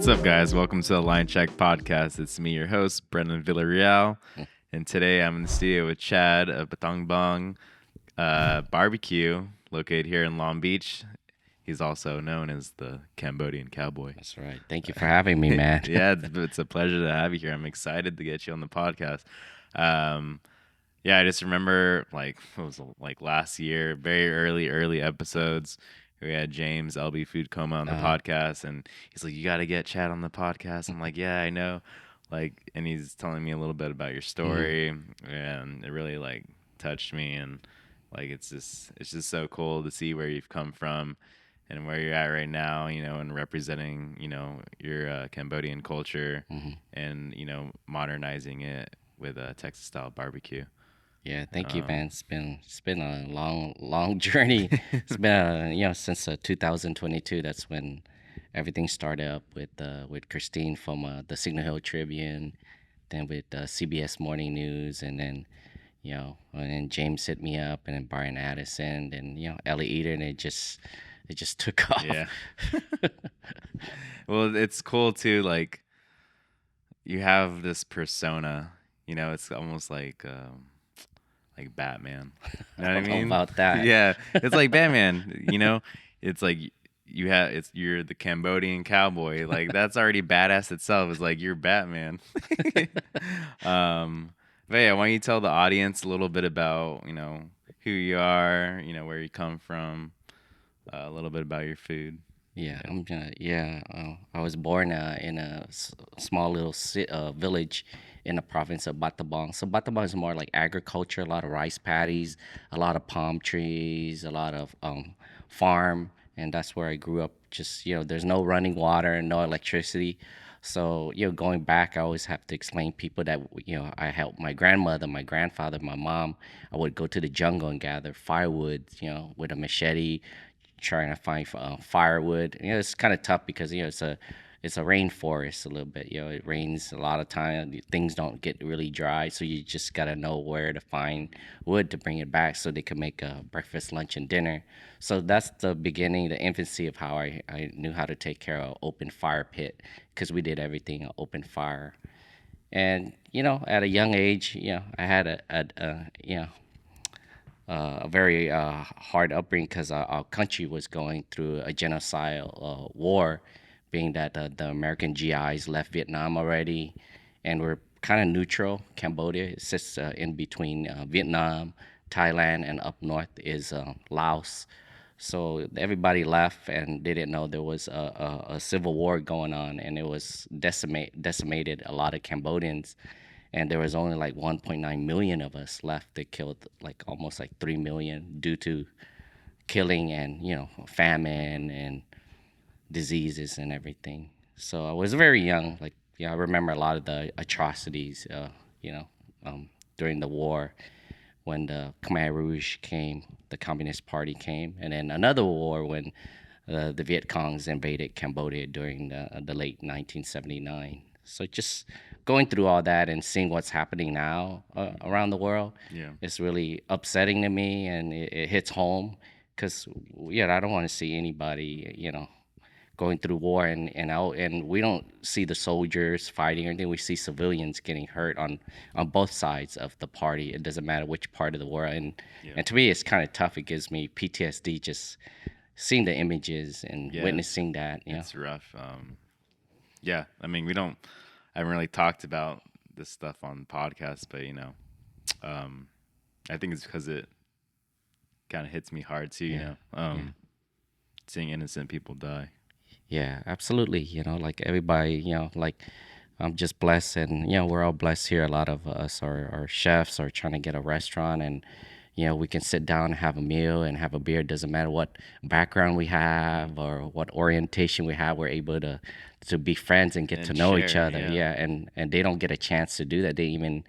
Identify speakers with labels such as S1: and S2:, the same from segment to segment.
S1: What's up, guys? Welcome to the Linecheck podcast. It's me, your host, Brendan Villarreal, and today I'm in the studio with Chad of Batong Bong Barbecue, located here in Long Beach. He's also known as the Cambodian Cowboy.
S2: That's right. Thank you for having me, man.
S1: Yeah, it's a pleasure to have you here. I'm excited to get you on the podcast. Yeah, I just remember it was last year, very early episodes. We had James LB Food Coma on the podcast, and he's like, "You got to get Chad on the podcast." I'm like, "Yeah, I know." And he's telling me a little bit about your story, and it really touched me, and it's just so cool to see where you've come from and where you're at right now, and representing, your Cambodian culture and, modernizing it with a Texas style barbecue.
S2: Yeah, thank you, man. It's been a long journey. It's been since 2022. That's when everything started up with Christine from the Signal Hill Tribune, then with CBS Morning News, and then and then James hit me up, and then Brian Addison, and Ellie Eder, and it just took off.
S1: Yeah. Well, it's cool too. You have this persona, it's almost like Batman. You know what I
S2: I don't know
S1: mean?
S2: about that.
S1: Yeah, it's like Batman. It's like you're the Cambodian cowboy. Like that's already badass itself. It's like you're Batman. But yeah, why don't you tell the audience a little bit about who you are, where you come from, a little bit about your food.
S2: Yeah, I was born in a small little village in the province of Battambang. So Battambang is more like agriculture, a lot of rice paddies, a lot of palm trees, a lot of farm, and that's where I grew up. Just there's no running water and no electricity. So going back, I always have to explain people that I helped my grandmother, my grandfather, my mom. I would go to the jungle and gather firewood, with a machete, trying to find firewood. It's kind of tough because it's a rainforest a little bit. It rains a lot of time. Things don't get really dry, so you just gotta know where to find wood to bring it back so they can make a breakfast, lunch, and dinner. So that's the beginning, the infancy of how I knew how to take care of open fire pit because we did everything open fire. And at a young age, I had a very hard upbringing because our country was going through a genocidal war, being that the American GIs left Vietnam already, and we're kind of neutral. Cambodia it sits in between Vietnam, Thailand, and up north is Laos. So everybody left, and they didn't know there was a civil war going on, and it was decimated a lot of Cambodians, and there was only like 1.9 million of us left. They killed like almost like 3 million due to killing and famine and diseases and everything. So I was very young. I remember a lot of the atrocities. You know, during the war when the Khmer Rouge came, the Communist Party came, and then another war when the Viet Congs invaded Cambodia during the late 1979. So just going through all that and seeing what's happening now around the world,
S1: Yeah.
S2: it's really upsetting to me, and it hits home because I don't want to see anybody going through war and we don't see the soldiers fighting or anything. We see civilians getting hurt on both sides of the party. It doesn't matter which part of the world, and to me it's kind of tough. It gives me PTSD just seeing the images and
S1: Yeah.
S2: witnessing that.
S1: It's rough. Yeah, I mean, I haven't really talked about this stuff on podcasts, but I think it's because it kind of hits me hard too. Seeing innocent people die.
S2: Yeah, absolutely. Like everybody, like I'm just blessed, and we're all blessed here. A lot of us are chefs are trying to get a restaurant, and we can sit down and have a meal and have a beer. It doesn't matter what background we have or what orientation we have. We're able to be friends and get
S1: And
S2: to know each
S1: share,
S2: other.
S1: yeah.
S2: Yeah, and they don't get a chance to do that. They even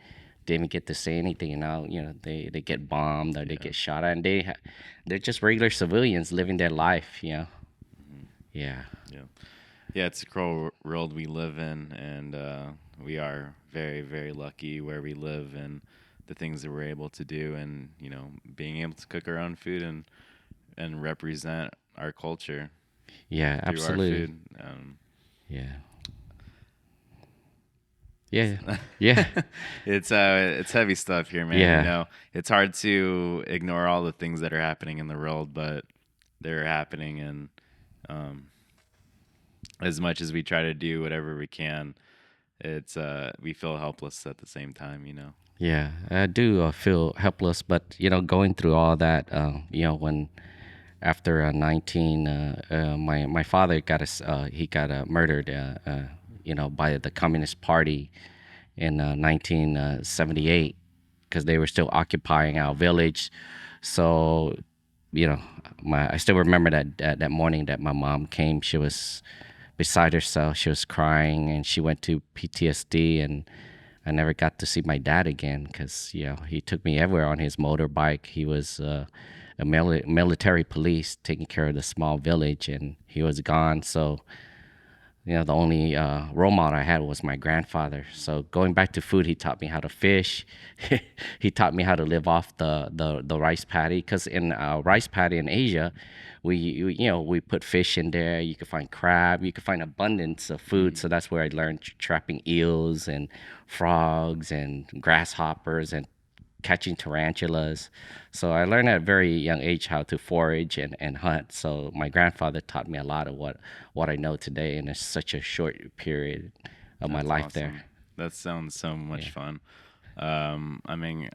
S2: get to say anything, and now they get bombed or they get shot at, and they're just regular civilians living their life. Yeah.
S1: Yeah. Yeah, it's a cruel world we live in, and we are very, very lucky where we live and the things that we're able to do, and being able to cook our own food and represent our culture
S2: Yeah,
S1: through our
S2: absolutely.
S1: food.
S2: Yeah. Yeah. Yeah.
S1: It's heavy stuff here, man.
S2: Yeah.
S1: It's hard to ignore all the things that are happening in the world, but they're happening, and um, as much as we try to do whatever we can, it's we feel helpless at the same time.
S2: Yeah. I do feel helpless, but going through all that, when after 19, my father he got murdered, by the Communist Party in 1978 because they were still occupying our village. So, you know, I still remember that morning that my mom came. She was beside herself. She was crying, and she went to PTSD. And I never got to see my dad again because he took me everywhere on his motorbike. He was a military police taking care of the small village, and he was gone. So the only role model I had was my grandfather. So going back to food, he taught me how to fish. He taught me how to live off the rice paddy. Because in rice paddy in Asia, we put fish in there. You can find crab. You can find abundance of food.
S1: Mm.
S2: So that's where I learned trapping eels and frogs and grasshoppers and catching tarantulas. So I learned at a very young age how to forage and hunt. So my grandfather taught me a lot of what I know today in such a short period of my
S1: That's
S2: life there.
S1: awesome. That sounds so much
S2: Yeah.
S1: fun. I mean,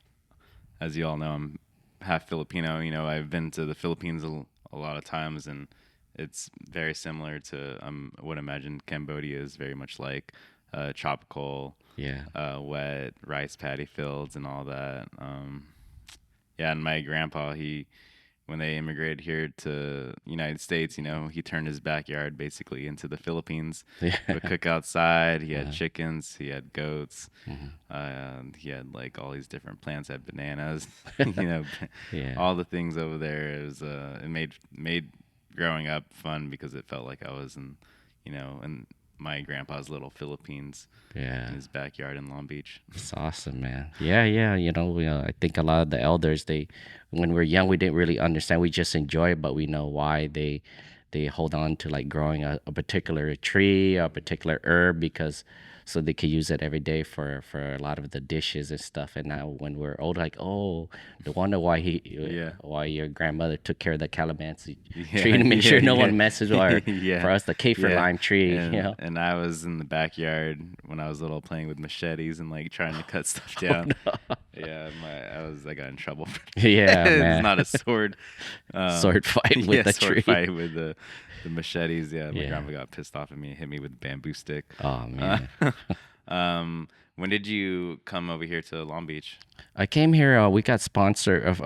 S1: as you all know, I'm half Filipino. I've been to the Philippines a lot of times, and it's very similar to what I imagine Cambodia is very much like tropical,
S2: Yeah.
S1: wet rice paddy fields and all that. Yeah, and my grandpa, when they immigrated here to United States, he turned his backyard basically into the Philippines. He would
S2: Yeah.
S1: cook outside. He had
S2: Uh,
S1: chickens. He had goats.
S2: mhm.
S1: He had like all these different plants. Had bananas.
S2: Yeah.
S1: All the things over there. It made growing up fun because it felt like I was in my grandpa's little Philippines
S2: Yeah.
S1: in his backyard in Long Beach.
S2: It's awesome, man. Yeah, yeah. I think a lot of the elders, when we're young, we didn't really understand. We just enjoy it, but we know why they hold on to like growing a particular tree, a particular herb, because so they could use it every day for a lot of the dishes and stuff. And now when we're old, like, oh, the wonder
S1: Yeah.
S2: why your grandmother took care of the calamansi tree
S1: Yeah,
S2: to make
S1: yeah,
S2: sure no
S1: yeah,
S2: one messes with our,
S1: yeah,
S2: for us, the kaffir
S1: yeah.
S2: lime tree.
S1: And I was in the backyard when I was little playing with machetes and like trying to cut stuff
S2: Oh
S1: down.
S2: no.
S1: Yeah, I got in trouble.
S2: Yeah,
S1: It's
S2: man.
S1: not a sword.
S2: Sword fight with
S1: Yeah,
S2: the
S1: sword
S2: tree.
S1: fight with the machetes. Yeah, my
S2: Yeah.
S1: grandma got pissed off at me and hit me with a bamboo stick.
S2: Oh
S1: Uh,
S2: man.
S1: when did you come over here to Long Beach?
S2: I came here. We got sponsored of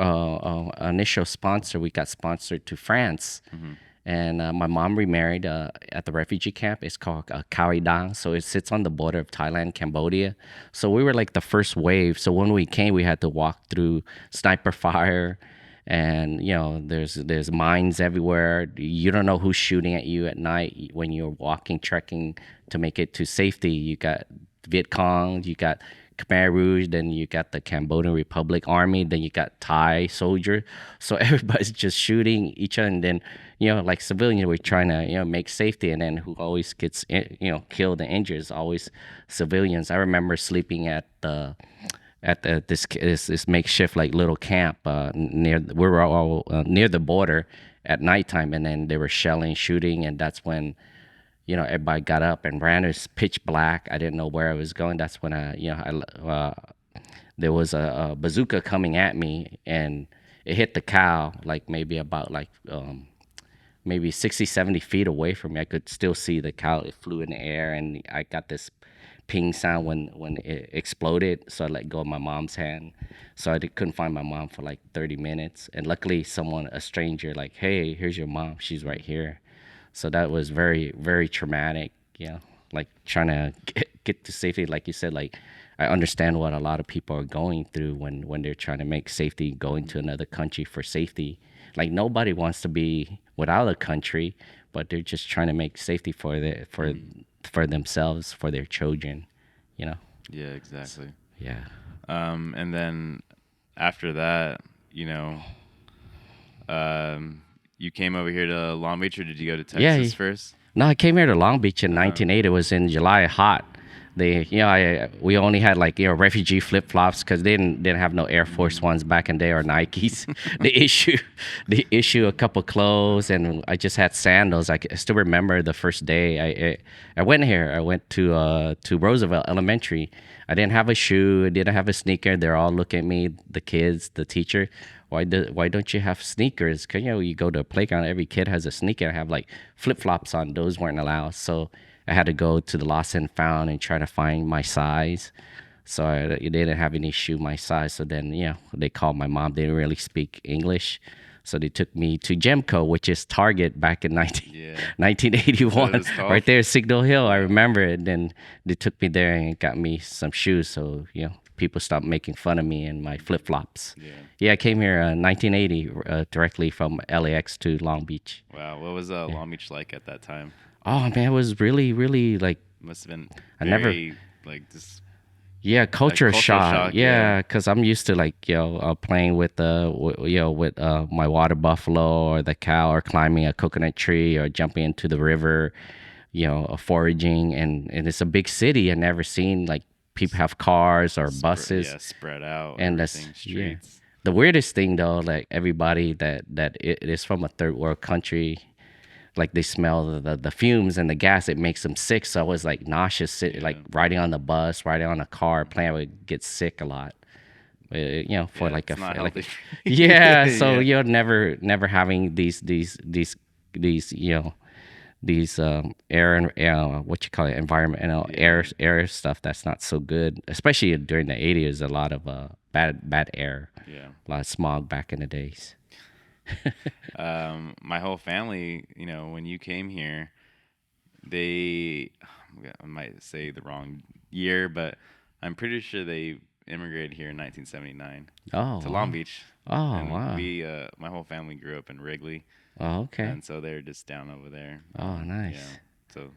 S2: initial sponsor. We got sponsored to France,
S1: Hmm.
S2: and my mom remarried at the refugee camp. It's called Khao Dang. So it sits on the border of Thailand, Cambodia. So we were like the first wave. So when we came, we had to walk through sniper fire, and there's mines everywhere. You don't know who's shooting at you at night when you're walking, trekking to make it to safety. You got Viet Cong, you got Khmer Rouge, then you got the Cambodian Republic Army, then you got Thai soldier. So everybody's just shooting each other, and then like civilians, we're trying to make safety, and then who always gets killed and injured is always civilians. I remember sleeping at this makeshift like little camp near we were all near the border at nighttime, and then they were shelling, shooting, and that's when everybody got up and ran. It was pitch black. I didn't know where I was going. That's when there was a bazooka coming at me, and it hit the cow like maybe about like maybe 60, 70 feet away from me. I could still see the cow. It flew in the air, and I got this ping sound when it exploded. So I let go of my mom's hand. So couldn't find my mom for like 30 minutes. And luckily, a stranger, like, hey, here's your mom. She's right here. So that was very, very traumatic. Like trying to get to safety. Like you said, like I understand what a lot of people are going through when they're trying to make safety, going to another country for safety. Like nobody wants to be without a country, but they're just trying to make safety for themselves, for their children. You know?
S1: Yeah, exactly.
S2: Yeah.
S1: And then after that, you know, you came over here to Long Beach, or did you go to
S2: Yeah.
S1: Texas first?
S2: No, I came here to Long Beach in
S1: Uh-huh.
S2: 1980. It was in July, hot. We only had like refugee flip flops because they didn't have no Air Force Ones back in the day or Nikes. They issue a couple clothes, and I just had sandals. I still remember the first day I went here. I went to Roosevelt Elementary. I didn't have a shoe. I didn't have a sneaker. They're all looking at me, the kids, the teacher. Why don't you have sneakers? Cause you go to a playground, every kid has a sneaker. I have like flip flops on. Those weren't allowed, so I had to go to the lost and found and try to find my size. So they didn't have any shoe my size. So then they called my mom. They didn't really speak English. So they took me to Gemco, which is Target back in
S1: Yeah.
S2: nineteen eighty
S1: Is that what
S2: one,
S1: it's called?
S2: right there at Signal Hill. I
S1: Yeah.
S2: remember it. Then they took me there and got me some shoes. So, people stopped making fun of me and my flip flops.
S1: Yeah.
S2: Yeah, I came here 1980 directly from LAX to Long Beach.
S1: Wow. What was Long Beach like at that time?
S2: Oh, man, it was really, really like,
S1: Must have been
S2: I never,
S1: very like just
S2: yeah,
S1: like
S2: culture
S1: culture
S2: shock.
S1: shock.
S2: Yeah,
S1: Yeah.
S2: because I'm used to like playing with with my water buffalo or the cow, or climbing a coconut tree, or jumping into the river, foraging, and it's a big city. I never seen like people have cars or buses,
S1: Yeah, spread out
S2: and that's
S1: everything,
S2: yeah.
S1: streets.
S2: The weirdest thing though, like everybody that it is from a third world country, like they smell the fumes and the gas. It makes them sick. So I was like nauseous, like
S1: Yeah.
S2: riding on the bus, riding on a car, plane. I would get sick a lot. For
S1: Yeah,
S2: like
S1: it's not healthy.
S2: yeah. So
S1: Yeah.
S2: you're never having these these air and what you call it, environmental
S1: Yeah.
S2: air stuff that's not so good, especially during the 80s. A lot of bad air,
S1: Yeah.
S2: a lot of smog back in the days.
S1: My whole family, when you came here, they, I might say the wrong year, but I'm pretty sure they immigrated here in 1979
S2: Oh
S1: to Long
S2: wow.
S1: Beach,
S2: Oh
S1: and
S2: wow.
S1: my whole family grew up in Wrigley,
S2: Oh okay.
S1: and so they're just down over there.
S2: Oh
S1: Yeah,
S2: nice.
S1: so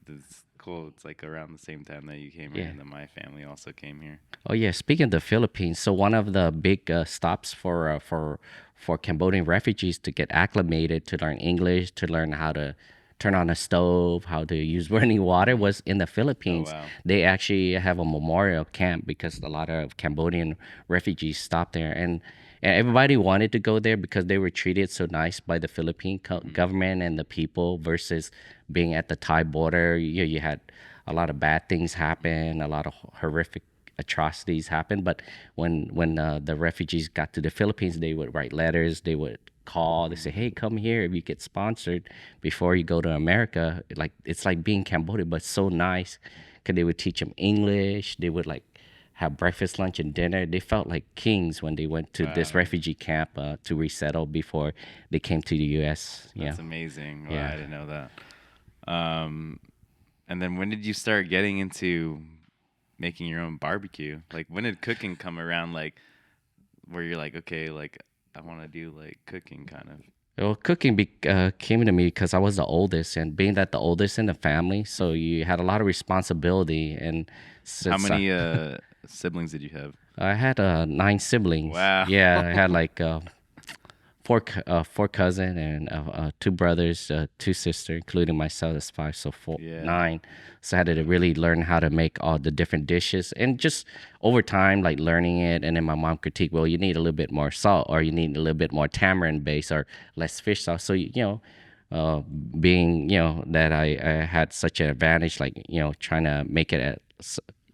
S1: it's cool. It's like around the same time that you came here,
S2: Yeah.
S1: and then my family also came here.
S2: Oh yeah. Speaking of the Philippines, so one of the big stops for Cambodian refugees to get acclimated, to learn English, to learn how to turn on a stove, how to use running water, was in the
S1: Oh
S2: Philippines.
S1: wow.
S2: They actually have a memorial camp because a lot of Cambodian refugees stopped there, and everybody wanted to go there because they were treated so nice by the Philippine government and the people, versus being at the Thai border. You had a lot of bad things happen, a lot of horrific atrocities happen. But when the refugees got to the Philippines, they would write letters, they would call, they say, hey, come here if you get sponsored before you go to America. Like it's like being Cambodia, but so nice, because they would teach them English. They would like have breakfast, lunch, and dinner. They felt like kings when they went to this
S1: Wow.
S2: refugee camp to resettle before they came to the U.S. Yeah,
S1: That's amazing. Wow, I
S2: yeah.
S1: didn't know that. And then when did you start getting into making your own barbecue? Like when did cooking come around? Like where you're like, okay, like I want to do like cooking kind of.
S2: Well, cooking came to me because I was the oldest, and being that the oldest in the family, so you had a lot of responsibility. And
S1: How
S2: since
S1: many siblings did you have?
S2: I had 9 siblings,
S1: Wow.
S2: yeah, I had like four cousin and two brothers, two sisters, including myself. That's five, so four,
S1: Yeah.
S2: 9. So I had to really learn how to make all the different dishes, and just over time, like learning it. And then my mom critiqued, well, you need a little bit more salt, or you need a little bit more tamarind base, or less fish sauce. So uh, being that I had such an advantage, like trying to make it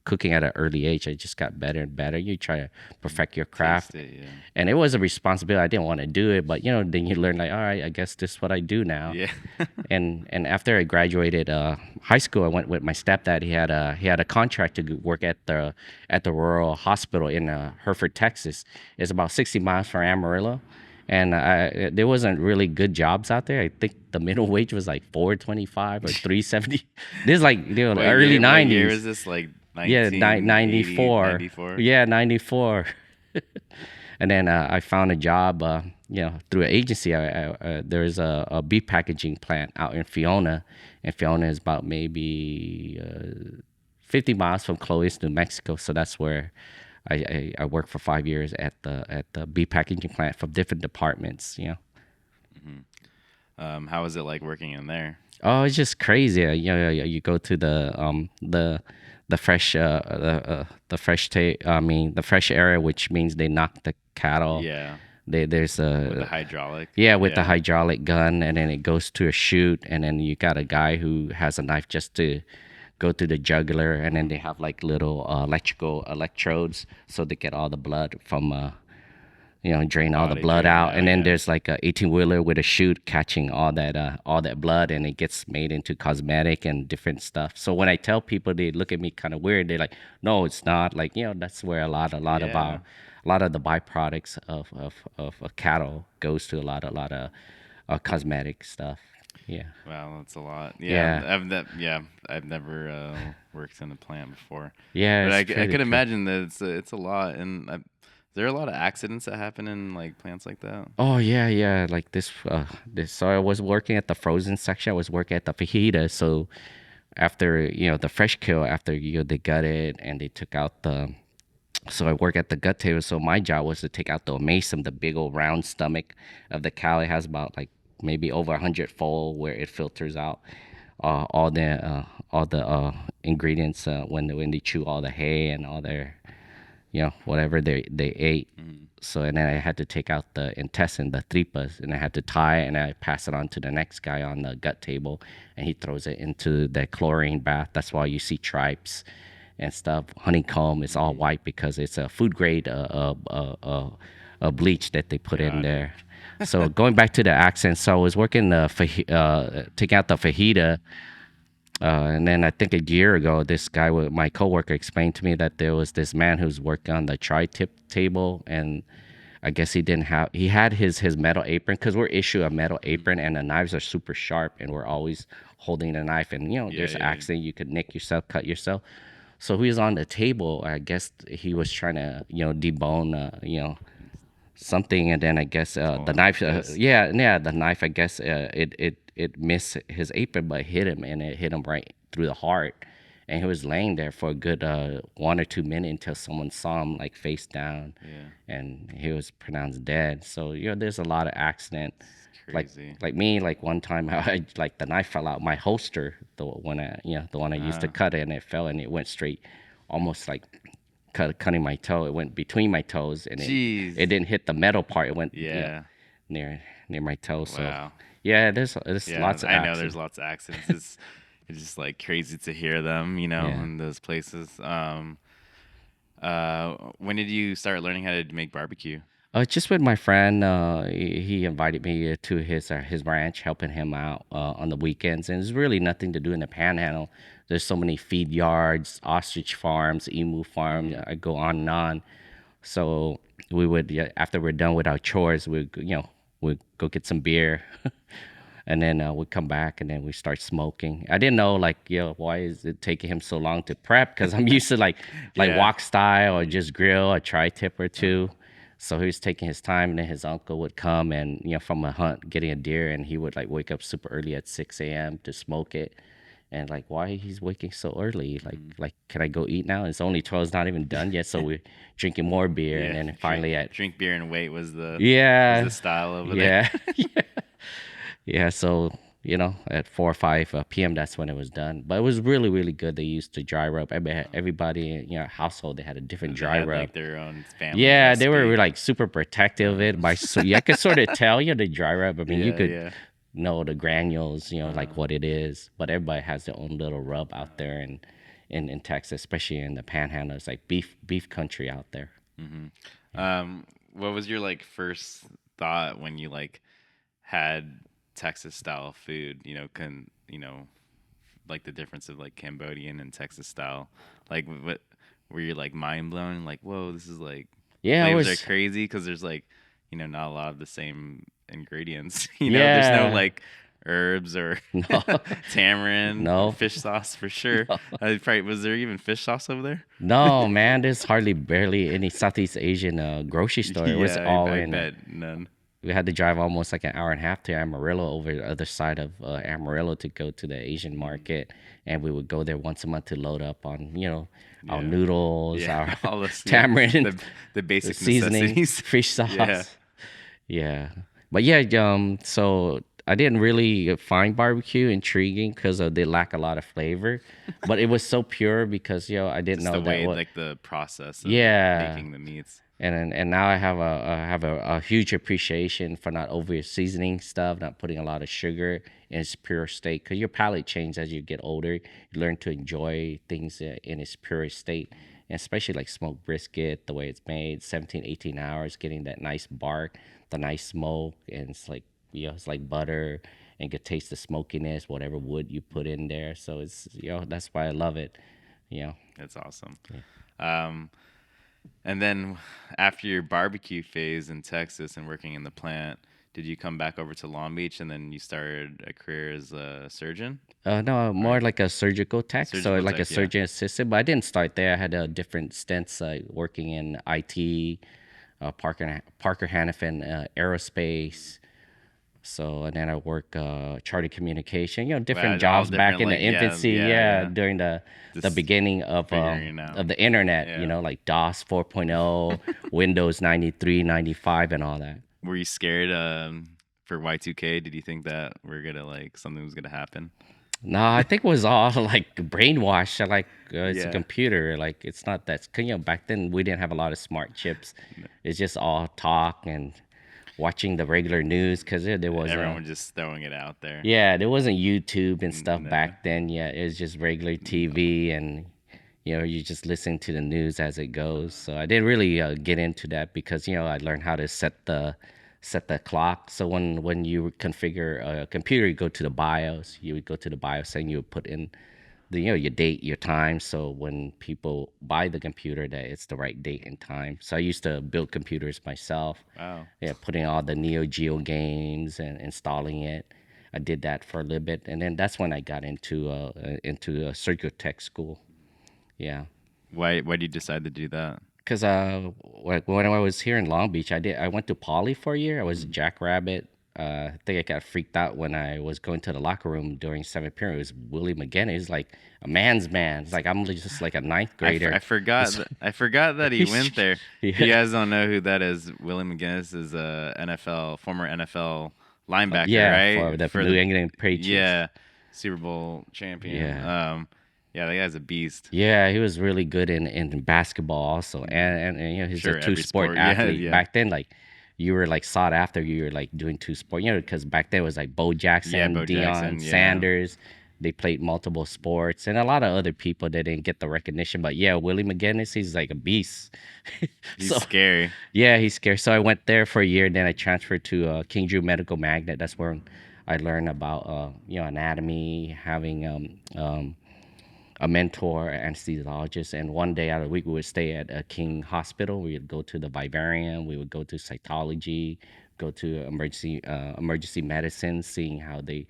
S2: cooking at an early age, I just got better and better. You try to perfect your craft,
S1: Taste it, yeah.
S2: and it was a responsibility. I didn't want to do it, but then you learn, like, all right, I guess this is what I do now.
S1: Yeah.
S2: And after I graduated high school, I went with my stepdad. He had a contract to work at the rural hospital in Hereford, Texas. It's about 60 miles from Amarillo, and there wasn't really good jobs out there. I think the minimum wage was like 4.25 or 3.70. This is like the early
S1: What year
S2: 90s.
S1: is this? Like
S2: Yeah,
S1: 1980,
S2: 94.
S1: 94?
S2: Yeah, 94. And then I found a job, through an agency. There's a beef packaging plant out in Fiona, and Fiona is about maybe 50 miles from Clovis, New Mexico. So that's where I worked for 5 years at the beef packaging plant from different departments.
S1: How was it like working in there?
S2: Oh, it's just crazy. You go to the the fresh area, which means they knock the cattle.
S1: Yeah.
S2: There's
S1: With the
S2: a
S1: hydraulic.
S2: yeah, with the
S1: Yeah.
S2: hydraulic gun, and then it goes to a chute, and then you got a guy who has a knife just to go to the jugular, and then they have like little electrical electrodes so they get all the blood from drain all
S1: Oh,
S2: the
S1: they
S2: blood
S1: drain it
S2: out,
S1: out.
S2: and then
S1: Yeah.
S2: there's like a 18 wheeler with a chute catching all that blood, and it gets made into cosmetic and different stuff. So when I tell people, they look at me kind of weird. They're like, no, it's not. Like, that's where
S1: Yeah.
S2: a lot of the byproducts of cattle goes to a lot of cosmetic stuff. Yeah,
S1: Wow, that's a lot. Yeah,
S2: yeah,
S1: I've never worked in a plant before,
S2: yeah.
S1: but
S2: It's
S1: I
S2: pretty
S1: could
S2: cool.
S1: imagine that it's a lot. And is there are a lot of accidents that happen in like plants like that?
S2: Oh yeah, yeah. Like this. So I was working at the frozen section. I was working at the fajita. So after the fresh kill, after they gut it and they took out the. So I work at the gut table. So my job was to take out the omasum, the big old round stomach of the cow. It has about like maybe over 100 fold where it filters out uh, all the uh, all the ingredients when they chew all the hay and all their whatever they ate.
S1: Mm.
S2: So and then I had to take out the intestine, the tripas, and I had to tie it and I pass it on to the next guy on the gut table, and he throws it into the chlorine bath. That's why you see tripes and stuff. Honeycomb is all
S1: Mm.
S2: white because it's a food grade bleach that they put in
S1: Got it.
S2: there. So going back to the accent, so I was working taking out the fajita, and then I think a year ago, this guy, my coworker, explained to me that there was this man who's working on the tri-tip table, and I guess he had his metal apron because we're issued a metal
S1: Mm.
S2: apron, and the knives are super sharp, and we're always holding the knife, and
S1: Yeah,
S2: there's an
S1: yeah, yeah.
S2: accident, you could nick yourself, cut yourself. So he was on the table. I guess he was trying to debone something, and then I guess the
S1: Swollen
S2: knife,
S1: fist.
S2: yeah, the knife, I guess it missed his apron, but hit him, and it hit him right through the heart, and he was laying there for a good 1 or 2 minutes until someone saw him like face down,
S1: Yeah,
S2: and he was pronounced dead. So there's a lot of accident.
S1: it's
S2: Like
S1: crazy.
S2: like me, like one time, like the knife fell out my holster, the one I used to
S1: Uh,
S2: cut it, and it fell and it went straight, almost like cutting my toe. It went between my toes, and it
S1: Jeez.
S2: didn't hit the metal part. It went
S1: Yeah.
S2: near my toe. So
S1: Wow.
S2: yeah, there's
S1: Yeah,
S2: lots of
S1: I know there's
S2: accidents.
S1: lots of accidents. It's just like crazy to hear them,
S2: Yeah.
S1: in those places. When did you start learning how to make barbecue?
S2: Just with my friend, he invited me to his ranch, helping him out on the weekends, and there's really nothing to do in the Panhandle. There's so many feed yards, ostrich farms, emu farms.
S1: Mm-hmm.
S2: I go on and on. So we would, yeah, after we're done with our chores, we'd go get some beer, and then we'd come back, and then we start smoking. I didn't know like, why is it taking him so long to prep? Because I'm used to like
S1: Yeah.
S2: wok style or just grill a tri tip or
S1: Uh,
S2: two. So he was taking his time, and then his uncle would come and from a hunt getting a deer, and he would like wake up super early at 6 a.m. to smoke it. And like, why he's waking so early?
S1: mhm.
S2: Like, can I go eat now? It's only 12, it's not even done yet. So we're drinking more beer, and
S1: Yeah.
S2: then
S1: Drink
S2: finally at
S1: drink beer and wait was the
S2: yeah,
S1: style over there.
S2: yeah, yeah. So at 4 or 5 p.m., that's when it was done. But it was really, really good. They used to dry rub. Everybody in household, they had a different
S1: And they
S2: dry
S1: had
S2: rub.
S1: like their own family
S2: Yeah, they were
S1: recipe.
S2: like super protective of
S1: Uh,
S2: it. Yeah, I could sort of tell the dry rub. I mean, you
S1: yeah,
S2: could
S1: yeah.
S2: know the granules,
S1: Uh,
S2: like what it is. But everybody has their own little rub out there in Texas, especially in the Panhandle. It's like beef country out there.
S1: mhm. What was your like first thought when you like had Texas style food? Like the difference of like Cambodian and Texas style. Like what were you like mind blown? Like whoa, this is like
S2: Yeah, I
S1: flavors are
S2: was.
S1: crazy because there's like not a lot of the same ingredients. There's no
S2: Yeah,
S1: like herbs or
S2: no,
S1: tamarind or
S2: no,
S1: fish sauce for sure.
S2: no,
S1: Probably was there even fish sauce over there?
S2: no, man. There's hardly barely any Southeast Asian grocery store. It was
S1: Yeah,
S2: all
S1: I
S2: in.
S1: bet none.
S2: We had to drive almost like an hour and a half to Amarillo over the other side of Amarillo to go to the Asian
S1: Mhm.
S2: market, and we would go there once a month to load up on our
S1: Yeah.
S2: noodles,
S1: Yeah,
S2: our
S1: all this, yeah,
S2: tamarind,
S1: the
S2: the
S1: basic
S2: seasoning,
S1: necessities.
S2: fish
S1: Yeah.
S2: sauce. Yeah, but yeah, so I didn't really find barbecue intriguing because they lack a lot of flavor, but it was so pure because I didn't
S1: Just
S2: know
S1: the
S2: that
S1: way,
S2: what.
S1: like the process of
S2: Yeah,
S1: making the meats.
S2: and now I have a huge appreciation for not over seasoning stuff, not putting a lot of sugar in its pure state. Because your palate changes as you get older. You learn to enjoy things in its purest state, and especially like smoked brisket, the way it's made, 17, 18 hours, getting that nice bark, the nice smoke, and it's like it's like butter, and you can taste the smokiness, whatever wood you put in there. So it's that's why I love it. You know.
S1: That's awesome. Um, and then after your barbecue phase in Texas and working in the plant, did you come back over to Long Beach and then you started a career as a surgeon
S2: No, more
S1: or
S2: like a surgical tech, so
S1: surgical
S2: like a
S1: tech? Yeah.
S2: surgeon assistant. But I didn't start there. I had different stints, working in IT, Parker Hannifin Aerospace. So and then I work charter communication. Different
S1: Wow, all
S2: jobs back
S1: different,
S2: in the
S1: like, yeah,
S2: infancy.
S1: yeah,
S2: Yeah,
S1: yeah.
S2: during the
S1: Just
S2: beginning
S1: figuring it out.
S2: of the internet.
S1: Yeah.
S2: Like DOS 4.0, Windows 93, 95, and all that.
S1: Were you scared for Y2K? Did you think that we're gonna like something was gonna happen?
S2: No, I think it was all like brainwashed. Like it's a
S1: Yeah.
S2: computer. Like it's not that. 'Cause, back then we didn't have a lot of smart chips. It's just all talk and watching the regular news because there was
S1: Everyone was just throwing it out there.
S2: yeah, there wasn't YouTube and stuff
S1: No.
S2: back then. Yeah, it was just regular TV and you just listen to the news as it goes. So I didn't really get into that because I learned how to set the clock. So when you configure a computer, you go to the BIOS. You would go to the BIOS and you would put in your date, your time. So when people buy the computer, that it's the right date and time. So I used to build computers myself.
S1: Wow.
S2: Yeah, putting all the Neo Geo games and installing it. I did that for a little bit, and then that's when I got into a circuit tech school. Yeah.
S1: Why did you decide to do that?
S2: Because when I was here in Long Beach, I went to Poly for a year. I was a
S1: Mm.
S2: jackrabbit. I think I got freaked out when I was going to the locker room during seventh period. It was Willie McGinnis. He's like a man's man. It's like I'm just like a ninth grader. It's,
S1: I forgot that he
S2: he's,
S1: went there. If you
S2: yeah,
S1: guys don't know who that is, Willie McGinnis is a former NFL linebacker,
S2: yeah, for
S1: right?
S2: the
S1: For
S2: New
S1: the
S2: England Patriots.
S1: yeah, Super Bowl champion.
S2: Yeah.
S1: Yeah, that guy's a beast.
S2: Yeah, he was really good in basketball also,
S1: Mm.
S2: and he's a
S1: Sure,
S2: two
S1: every
S2: sport
S1: sport. Yeah,
S2: athlete.
S1: yeah,
S2: Back then, like you were like sought after. You were like doing two sport, because back then it was like Bo
S1: yeah.
S2: Jackson,
S1: Bo
S2: Deion
S1: Jackson. Yeah,
S2: Sanders. They played multiple sports, and a lot of other people that didn't get the recognition. But yeah, Willie McGinnis, he's like a beast.
S1: he's
S2: So
S1: scary.
S2: yeah, he's scared. So I went there for a year. Then I transferred to King Drew Medical Magnet. That's where I learned about anatomy, having a mentor, anesthesiologist, and one day out of the week we would stay at a King Hospital. We would go to the vivarium, we would go to cytology, go to emergency medicine, seeing how they,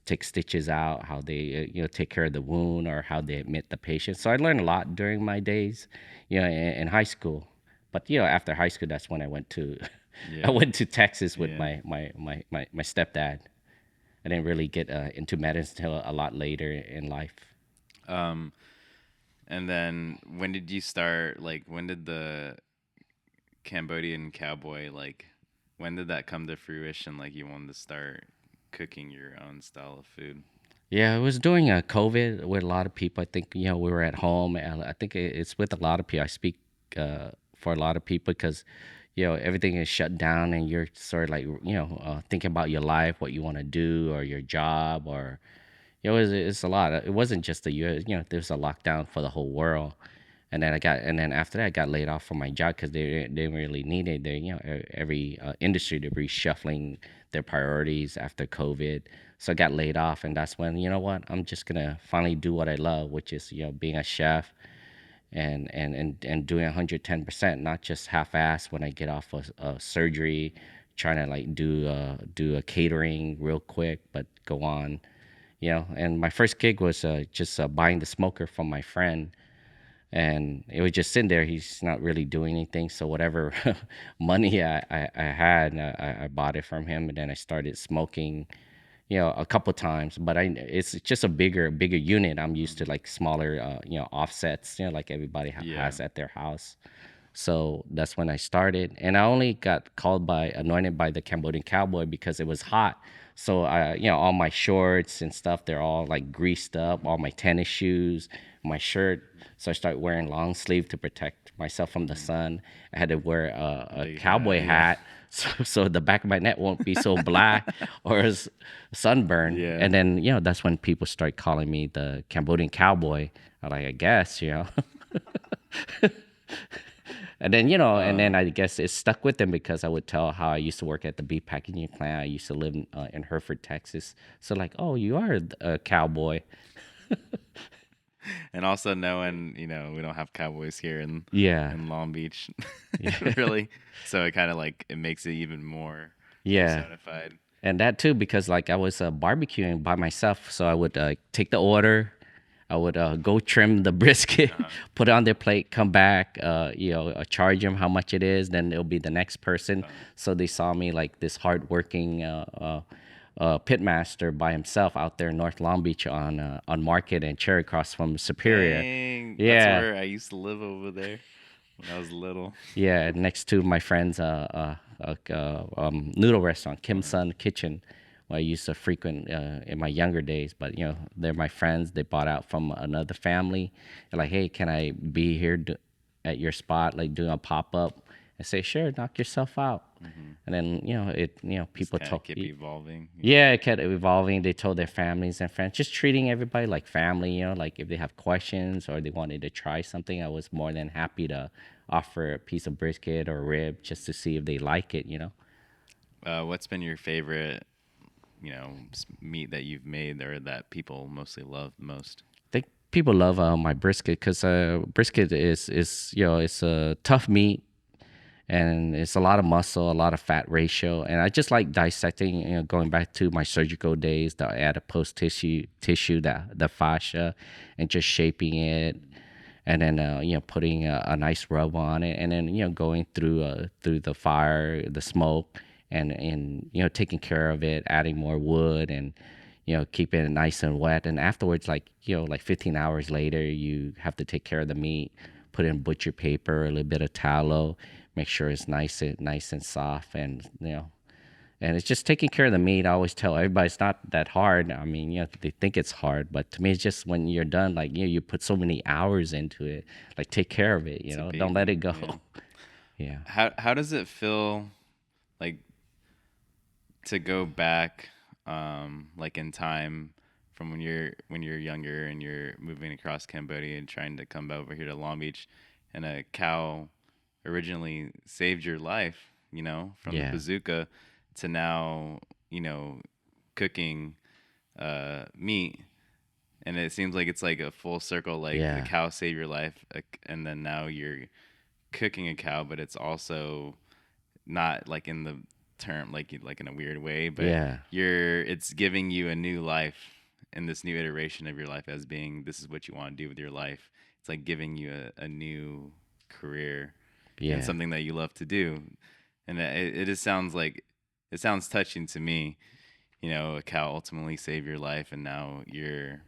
S2: take stitches out, how they, take care of the wound, or how they admit the patient. So I learned a lot during my days, in high school. But after high school, that's when I went to, I
S1: Yeah,
S2: went to Texas with
S1: yeah.
S2: my stepdad. I didn't really get into medicine until a lot later in life.
S1: Um, and then when did you start? Like, when did the Cambodian Cowboy like? When did that come to fruition? Like, you wanted to start cooking your own style of food.
S2: Yeah, it was during COVID with a lot of people. I think we were at home. And I think it's with a lot of people. I speak for a lot of people because everything is shut down, and you're sort of like thinking about your life, what you want to do, or your job, or it's a lot. It wasn't just the U.S. There was a lockdown for the whole world, and then after that, I got laid off from my job because they didn't really needed their every industry to be reshuffling their priorities after COVID. So I got laid off, and that's when what, I'm just gonna finally do what I love, which is being a chef and doing 110%, not just half-ass when I get off of surgery, trying to like do a catering real quick, but go on. And my first gig was just buying the smoker from my friend, and it was just sitting there. He's not really doing anything, so whatever money I had, I bought it from him, and then I started smoking, a couple times. But it's just a bigger unit. I'm used to
S1: Mm.
S2: like smaller, offsets, like everybody
S1: Yeah.
S2: has at their house. So that's when I started, and I only got called by anointed by the Cambodian Cowboy because it was hot. So I, all my shorts and stuff, they're all like greased up. All my tennis shoes, my shirt. So I started wearing long sleeve to protect myself from the
S1: Mm.
S2: sun. I had to wear
S1: A
S2: a
S1: big hat,
S2: cowboy
S1: yeah.
S2: hat, so the back of my neck won't be so black or as sunburn.
S1: Yeah.
S2: And then that's when people start calling me the Cambodian Cowboy. I'm like, I guess. And then, and then
S1: Uh,
S2: I guess it stuck with them because I would tell how I used to work at the beef packaging plant. I used to live in Hereford, Texas. So like, oh, you are a cowboy.
S1: and also knowing, we don't have cowboys here
S2: Yeah,
S1: in Long Beach,
S2: yeah,
S1: really. So it kind of like it makes it even more
S2: yeah.
S1: personified.
S2: And that too, because like I was barbecuing by myself. So I would take the order. I would go trim the brisket,
S1: Uh-huh.
S2: put it on their plate, come back, charge them how much it is. Then it'll be the next person.
S1: Uh,
S2: So they saw me like this hardworking pit master by himself out there in North Long Beach on Market and Cherry Cross from Superior.
S1: Dang, that's
S2: Yeah,
S1: where I used to live over there when I was little.
S2: yeah, next to my friend's noodle restaurant, Kim
S1: Uh-huh.
S2: Sun Kitchen, where I used to frequent in my younger days. But they're my friends. They bought out from another family. They're like, hey, can I be here at your spot, like doing a pop up? I say, sure, knock yourself out.
S1: Hmm.
S2: And then
S1: Just
S2: people
S1: kind of
S2: told.
S1: keep evolving. Yeah.
S2: Yeah, it kept evolving. They told their families and friends, just treating everybody like family, like if they have questions or they wanted to try something, I was more than happy to offer a piece of brisket or rib just to see if they like it.
S1: What's been your favorite, meat that you've made or that people mostly love the most?
S2: I think people love my brisket because brisket is it's a tough meat and it's a lot of muscle, a lot of fat ratio, and I just like dissecting. Going back to my surgical days, the adipose tissue, the fascia, and just shaping it, and then putting a nice rub on it, and then going through the fire, the smoke, and taking care of it, adding more wood, and keeping it nice and wet, and afterwards, like like 15 hours later, you have to take care of the meat, put in butcher paper, a little bit of tallow, make sure it's nice and soft, and it's just taking care of the meat. I always tell everybody it's not that hard. I mean, they think it's hard, but to me, it's just when you're done, like, you put so many hours into it. Like, take care of it,
S1: It's a
S2: don't let it
S1: baby.
S2: go.
S1: Yeah.
S2: Yeah.
S1: How does it feel like to go back, like in time from when you're younger and you're moving across Cambodia and trying to come over here to Long Beach, and a cow originally saved your life, from the
S2: Yeah.
S1: bazooka, to now, cooking meat, and it seems like it's like a full circle. Like the
S2: Yeah.
S1: cow saved your life, and then now you're cooking a cow, but it's also not like in the term like in a weird way, but
S2: Yeah.
S1: it's giving you a new life in this new iteration of your life, as being this is what you want to do with your life. It's like giving you a new career and
S2: Yeah.
S1: something that you love to do, and it just sounds like it sounds touching to me. A cow ultimately saved your life, and now you're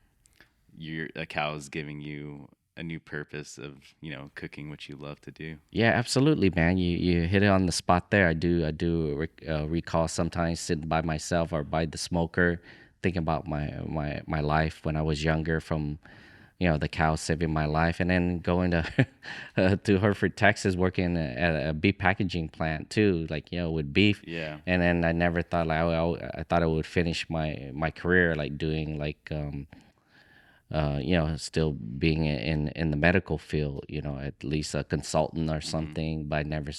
S1: a cow is giving you a new purpose of cooking what you love to do.
S2: Yeah, absolutely, man. You hit it on the spot there. I do recall sometimes sitting by myself or by the smoker, thinking about my life when I was younger, from the cow saving my life, and then going to to Hereford, Texas, working at a beef packaging plant too, like with beef,
S1: Yeah.
S2: and then I never thought like I thought I would finish my career like doing like still being in the medical field, at least a consultant or
S1: Hmm.
S2: something. But I never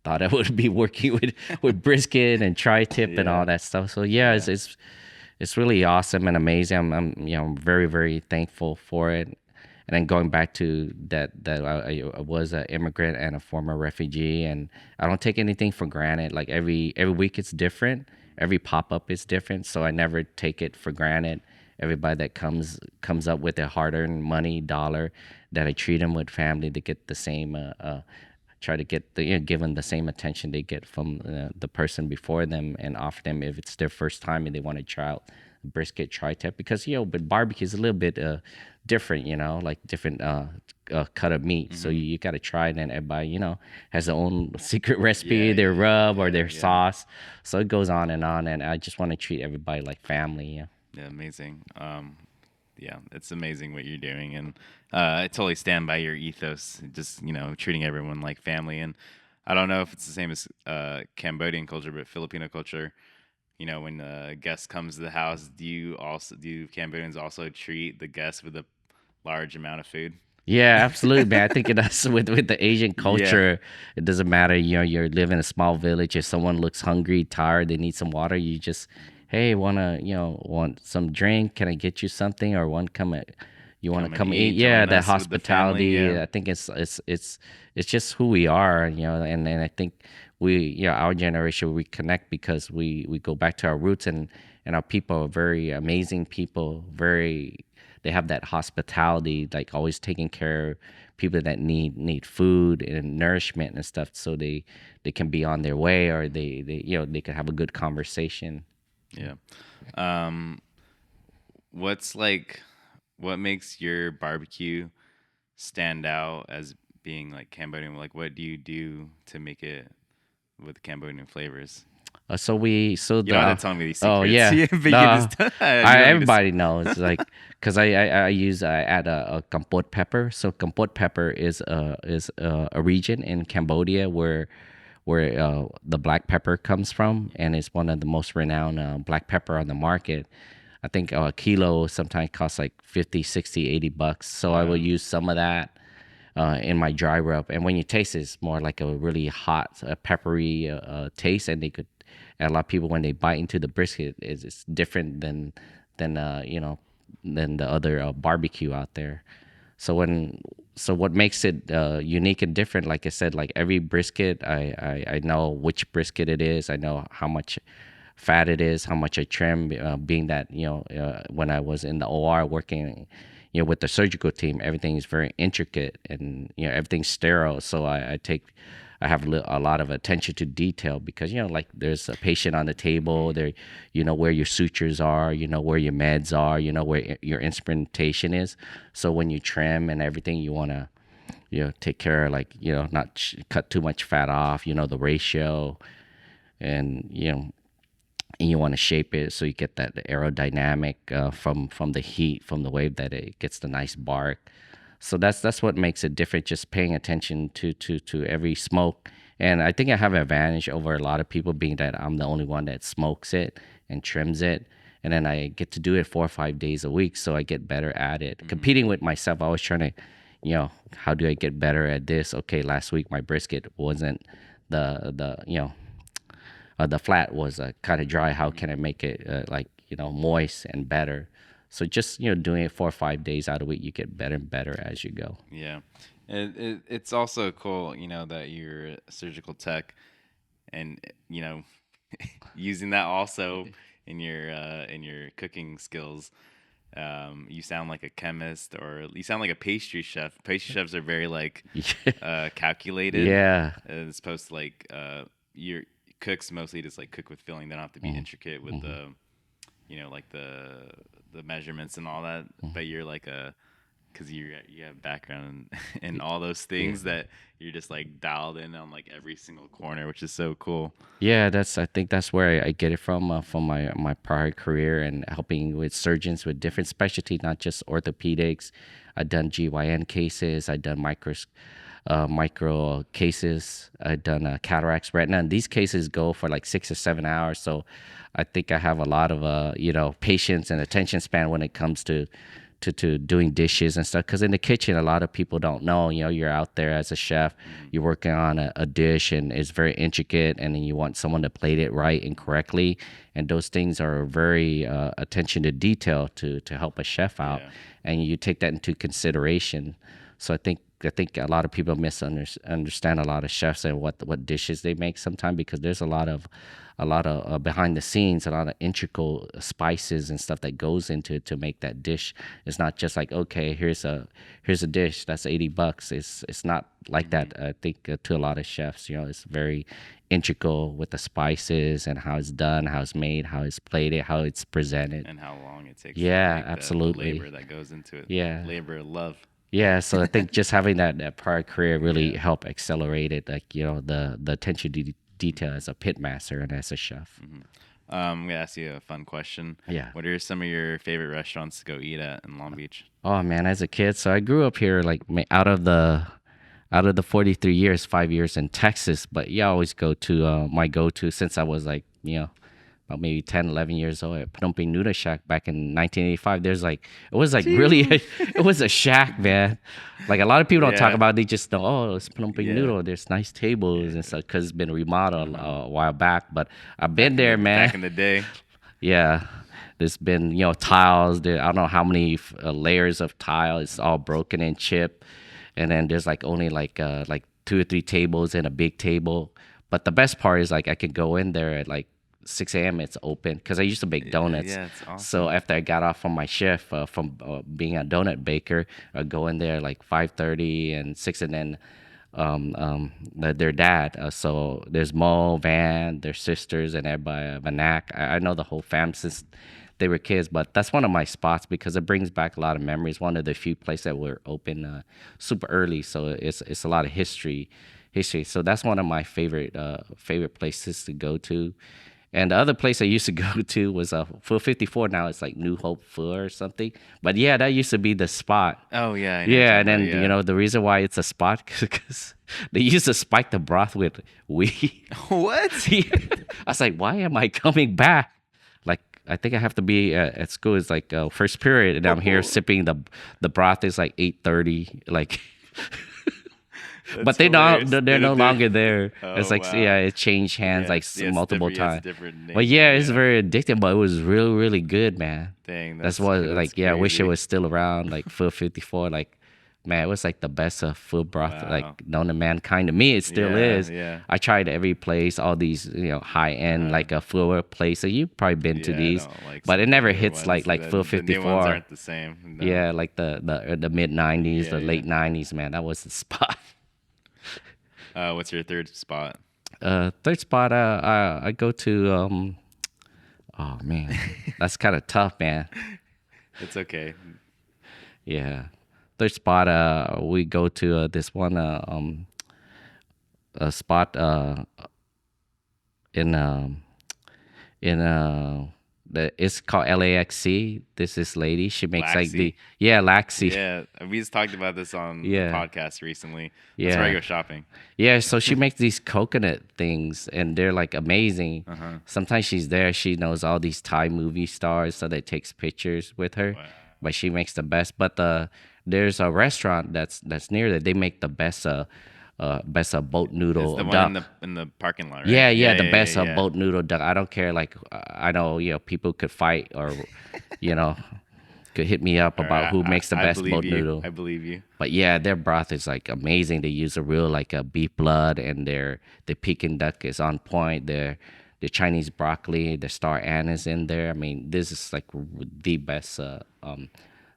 S2: thought I would be working with brisket and tri-tip and all
S1: Yeah.
S2: that stuff. So yeah,
S1: Yeah.
S2: it's really awesome and amazing. I'm very very thankful for it. And then going back to that I was an immigrant and a former refugee, and I don't take anything for granted. Like every week it's different, every pop up is different, so I never take it for granted. Everybody that comes up with their hard earned money dollar, that I treat them with family to get the same try to get give them the same attention they get from the person before them, and offer them if it's their first time and they want to try out brisket tri-tip, because but barbecue is a little bit different, like different cut of meat. So
S1: Mm-hmm.
S2: you got to try it, and everybody, has their own secret recipe,
S1: Yeah,
S2: their
S1: yeah,
S2: rub or
S1: yeah,
S2: their
S1: yeah.
S2: sauce. So it goes on and on, and I just want to treat everybody like family. Yeah.
S1: Yeah, amazing. Yeah, it's amazing what you're doing, and I totally stand by your ethos. Just treating everyone like family, and I don't know if it's the same as Cambodian culture, but Filipino culture. When a guest comes to the house, do Cambodians also treat the guest with a large amount of food?
S2: Yeah, absolutely, man. I think it does with the Asian
S1: Yeah.
S2: culture. It doesn't matter, you live in a small village. If someone looks hungry, tired, they need some water, you just, hey, want some drink? Can I get you something? Or you want to
S1: Come and
S2: come eat?
S1: eat,
S2: Yeah,
S1: join
S2: that
S1: us with the family.
S2: hospitality.
S1: Yeah.
S2: I think it's just who we are, and I think our generation, we connect because we go back to our roots, and our people are very amazing people, very, they have that hospitality, like always taking care of people that need food and nourishment and stuff, so they can be on their way, or they can have a good conversation.
S1: Yeah. Um, what's like, what makes your barbecue stand out as being like Cambodian? Like, what do you do to make it with Cambodian flavors? You
S2: The
S1: don't have to tell me these
S2: oh
S1: secrets,
S2: yeah,
S1: but you can
S2: no,
S1: just you don't need to.
S2: everybody knows, like, because I add a kampot pepper. So kampot pepper is a region in Cambodia where the black pepper comes from, and it's one of the most renowned black pepper on the market. I think a kilo sometimes costs like 50, 60, $80. So I will
S1: Wow.
S2: use some of that in my dry rub. And when you taste it, it's more like a really hot, peppery taste. And a lot of people, when they bite into the brisket, it's different than than the other barbecue out there. So what makes it unique and different? Like I said, like every brisket, I know which brisket it is. I know how much fat it is, how much I trim. Being that when I was in the OR working, with the surgical team, everything is very intricate, and everything's sterile. So I have a lot of attention to detail, because like there's a patient on the table
S1: Hmm.
S2: there, where your sutures are, where your meds are, where your instrumentation is. So when you trim and everything, you want to take care of, like, not cut too much fat off, the ratio, and you want to shape it so you get that aerodynamic from the heat, from the wave, that it gets the nice bark. So that's what makes it different, just paying attention to every smoke. And I think I have an advantage over a lot of people, being that I'm the only one that smokes it and trims it, and then I get to do it 4 or 5 days a week, so I get better at it.
S1: Hmm.
S2: Competing with myself, I was trying to, how do I get better at this? Okay, last week my brisket wasn't the flat was kind of dry. How can I make it like, moist and better? So just doing it 4 or 5 days out of the week, you get better and better as you go.
S1: Yeah. It's also cool, that you're a surgical tech, and using that also in your cooking skills. You sound like a chemist, or you sound like a pastry chef. Pastry chefs are very like calculated,
S2: Yeah.
S1: as opposed to like your cooks mostly just like cook with filling. They don't have to be
S2: Mhm.
S1: intricate with
S2: Mhm.
S1: like the measurements and all that.
S2: Mhm.
S1: But you're like a because you have background in all those
S2: Yeah.
S1: things, that you're just like dialed in on like every single corner, which is so cool.
S2: Yeah, I think that's where I get it from my prior career, and helping with surgeons with different specialty, not just orthopedics. I've done GYN cases, I've done micro cases, I've done cataracts, retina, and these cases go for like 6 or 7 hours. So I think I have a lot of patience and attention span when it comes to doing dishes and stuff, because in the kitchen, a lot of people don't know, you're out there as a chef,
S1: Hmm.
S2: you're working on a dish, and it's very intricate, and then you want someone to plate it right and correctly, and those things are very attention to detail to help a chef out,
S1: Yeah.
S2: and you take that into consideration. So I think a lot of people misunderstand a lot of chefs and what dishes they make sometimes, because there's a lot of behind the scenes, a lot of integral spices and stuff that goes into it to make that dish. It's not just like, okay, here's a dish that's $80. It's not like
S1: Hmm.
S2: that. I think to a lot of chefs, it's very integral with the spices and how it's done, how it's made, how it's plated, how it's presented.
S1: And how long it takes,
S2: Yeah,
S1: like the
S2: absolutely.
S1: labor that goes into it,
S2: Yeah.
S1: labor of love.
S2: Yeah, so I think just having that prior career really
S1: Yeah.
S2: helped accelerate it, like the attention to detail as a pit master and as a chef.
S1: Hmm. I'm gonna ask you a fun question.
S2: Yeah.
S1: What are some of your favorite restaurants to go eat at in Long Beach?
S2: Oh man, as a kid, so I grew up here, like out of the 43 years, 5 years in Texas. But yeah, I always go to my go-to since I was like about maybe 10, 11 years old at Phnom Penh Noodle Shack back in 1985. There's like, it was like really,
S1: Chee.
S2: it was a shack, man. Like a lot of people don't talk
S1: Yeah.
S2: about it, they just know, oh, it's Phnom Penh
S1: Yeah.
S2: Noodle. There's nice tables and
S1: Yeah.
S2: stuff because it's been remodeled
S1: Uh-huh.
S2: a while back. But I've been there, man.
S1: Back in the day.
S2: Yeah. There's been, tiles. There, I don't know how many layers of tile. It's all broken and chipped. And then there's like only like two or three tables and a big table. But the best part is like I could go in there at like 6 a.m. It's open because I used to bake
S1: Yeah,
S2: donuts.
S1: yeah, it's
S2: So
S1: awesome.
S2: after I got off from my shift from being a donut baker, I'd go in there like 5:30 and 6, and then their dad. So there's Mo, Van, their sisters, and everybody. Vanak. I know the whole fam since they were kids, but that's one of my spots because it brings back a lot of memories. One of the few places that were open super early, so it's a lot of history. History. So that's one of my favorite places to go to. And the other place I used to go to was Pho 54. Now it's like New Hope Pho or something. But yeah, that used to be the spot.
S1: Oh yeah, I know what you're
S2: Yeah,
S1: talking
S2: and
S1: about.
S2: then
S1: Yeah.
S2: the reason why it's a spot because they used to spike the broth with weed.
S1: What?
S2: Yeah. I was like, why am I coming back? Like, I think I have to be at school. It's like first period, and I'm here sipping the broth. Is like 8:30. Like,
S1: That's
S2: but they don't.
S1: hilarious.
S2: They're no longer there. It's
S1: Oh
S2: like yeah,
S1: wow.
S2: it changed hands
S1: Yeah,
S2: like
S1: yeah, it's
S2: multiple
S1: different. Yeah, it's a
S2: times.
S1: different
S2: But
S1: name now.
S2: yeah, it's
S1: Yeah.
S2: very addictive. But it was really really good, man.
S1: Dang,
S2: That's what
S1: that's
S2: like yeah. I wish it
S1: crazy.
S2: was still around. Like Food 54. Like man, it was like the best food broth
S1: Wow.
S2: like known to mankind. To me, it still
S1: Yeah,
S2: is.
S1: yeah.
S2: I tried every place, all these high end
S1: Uh-huh.
S2: like a food place. So you've probably been to
S1: Yeah, I
S2: these,
S1: don't like
S2: but
S1: some
S2: it
S1: of the
S2: never
S1: newer
S2: hits
S1: ones.
S2: like Food
S1: The new ones
S2: 54.
S1: aren't the same. No.
S2: Yeah, like the mid 90s,
S1: Yeah,
S2: the
S1: yeah.
S2: late 90s. Man, that was the spot.
S1: What's your third spot?
S2: Third spot, I go to. Oh man, that's kind of tough, man.
S1: It's okay.
S2: Yeah, third spot, we go to this one a spot in in it's called LAXC. This lady, she makes like
S1: Laxy.
S2: the yeah Laxi.
S1: Yeah, we just talked about this on the
S2: Yeah,
S1: podcast recently. That's where I
S2: yeah,
S1: go shopping.
S2: yeah. So she makes these coconut things, and they're like amazing.
S1: Uh-huh.
S2: Sometimes she's there. She knows all these Thai movie stars, so they takes pictures with her.
S1: Wow.
S2: But she makes the best. But there's a restaurant that's near that. They make the best boat
S1: It's
S2: noodle
S1: the one
S2: duck.
S1: in the parking lot, right?
S2: Yeah, yeah,
S1: Yeah,
S2: the
S1: yeah, yeah,
S2: best
S1: yeah.
S2: boat noodle duck. I don't care. Like I know people could fight or you know could hit me up
S1: All
S2: about
S1: right,
S2: who makes the
S1: I
S2: best
S1: believe
S2: boat
S1: you.
S2: noodle.
S1: I believe you.
S2: But yeah, their broth is like amazing. They use a real like a beef blood, and the Peking duck is on point. The Chinese broccoli, the star anise in there. I mean, this is like the best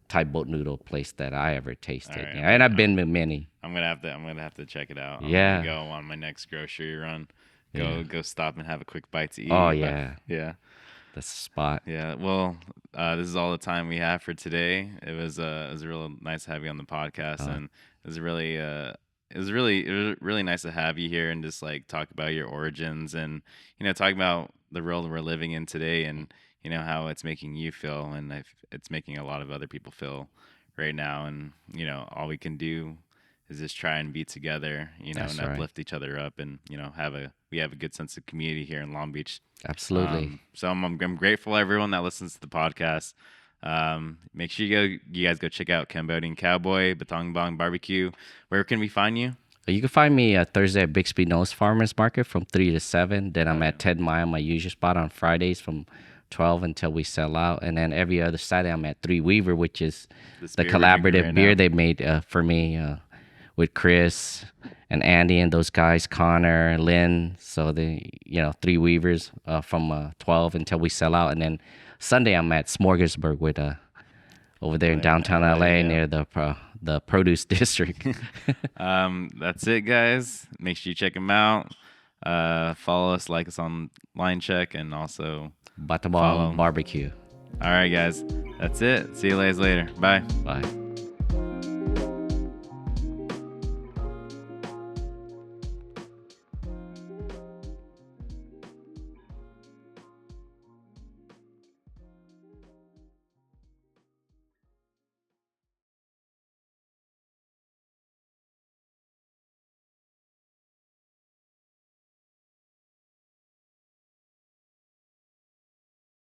S2: Thai boat noodle place that I ever
S1: All
S2: tasted.
S1: right,
S2: Yeah, and I've been with many.
S1: I'm gonna have to check it out. I'm gonna
S2: Yeah,
S1: go on my next grocery run.
S2: yeah.
S1: Go stop and have a quick bite to
S2: Oh
S1: eat. But
S2: yeah,
S1: yeah,
S2: that's the spot.
S1: yeah. Well, this is all the time we have for today. It was real nice to have you on the podcast,
S2: Uh,
S1: and it was really nice to have you here and just like talk about your origins and talk about the world we're living in today and how it's making you feel and if it's making a lot of other people feel right now and all we can do is just try and be together and
S2: that's right.
S1: uplift each other up and we have a good sense of community here in Long Beach.
S2: Absolutely.
S1: So I'm grateful everyone that listens to the podcast. Make sure you guys go check out Cambodian Cowboy, Batong Bong Barbecue. Where can we find you?
S2: You can find me Thursday at Bixby Nose Farmers Market from 3 to 7. Then
S1: Oh
S2: I'm
S1: yeah,
S2: at 10 Mile, my usual spot on Fridays from 12 until we sell out. And then every other Saturday, I'm at Three Weaver, which is
S1: this
S2: the
S1: beer we're drinking
S2: collaborative
S1: right
S2: beer
S1: now.
S2: they made for me with Chris and Andy and those guys, Connor, Lynn. So Three Weavers from 12 until we sell out. And then Sunday, I'm at Smorgasburg with over there in
S1: In
S2: downtown
S1: LA,
S2: LA
S1: yeah.
S2: near the produce district.
S1: That's it, guys. Make sure you check them out. Follow us, like us on Linecheck, and also
S2: Batabang
S1: follow.
S2: Barbecue.
S1: All right, guys. That's it. See you guys later. Bye.
S2: Bye.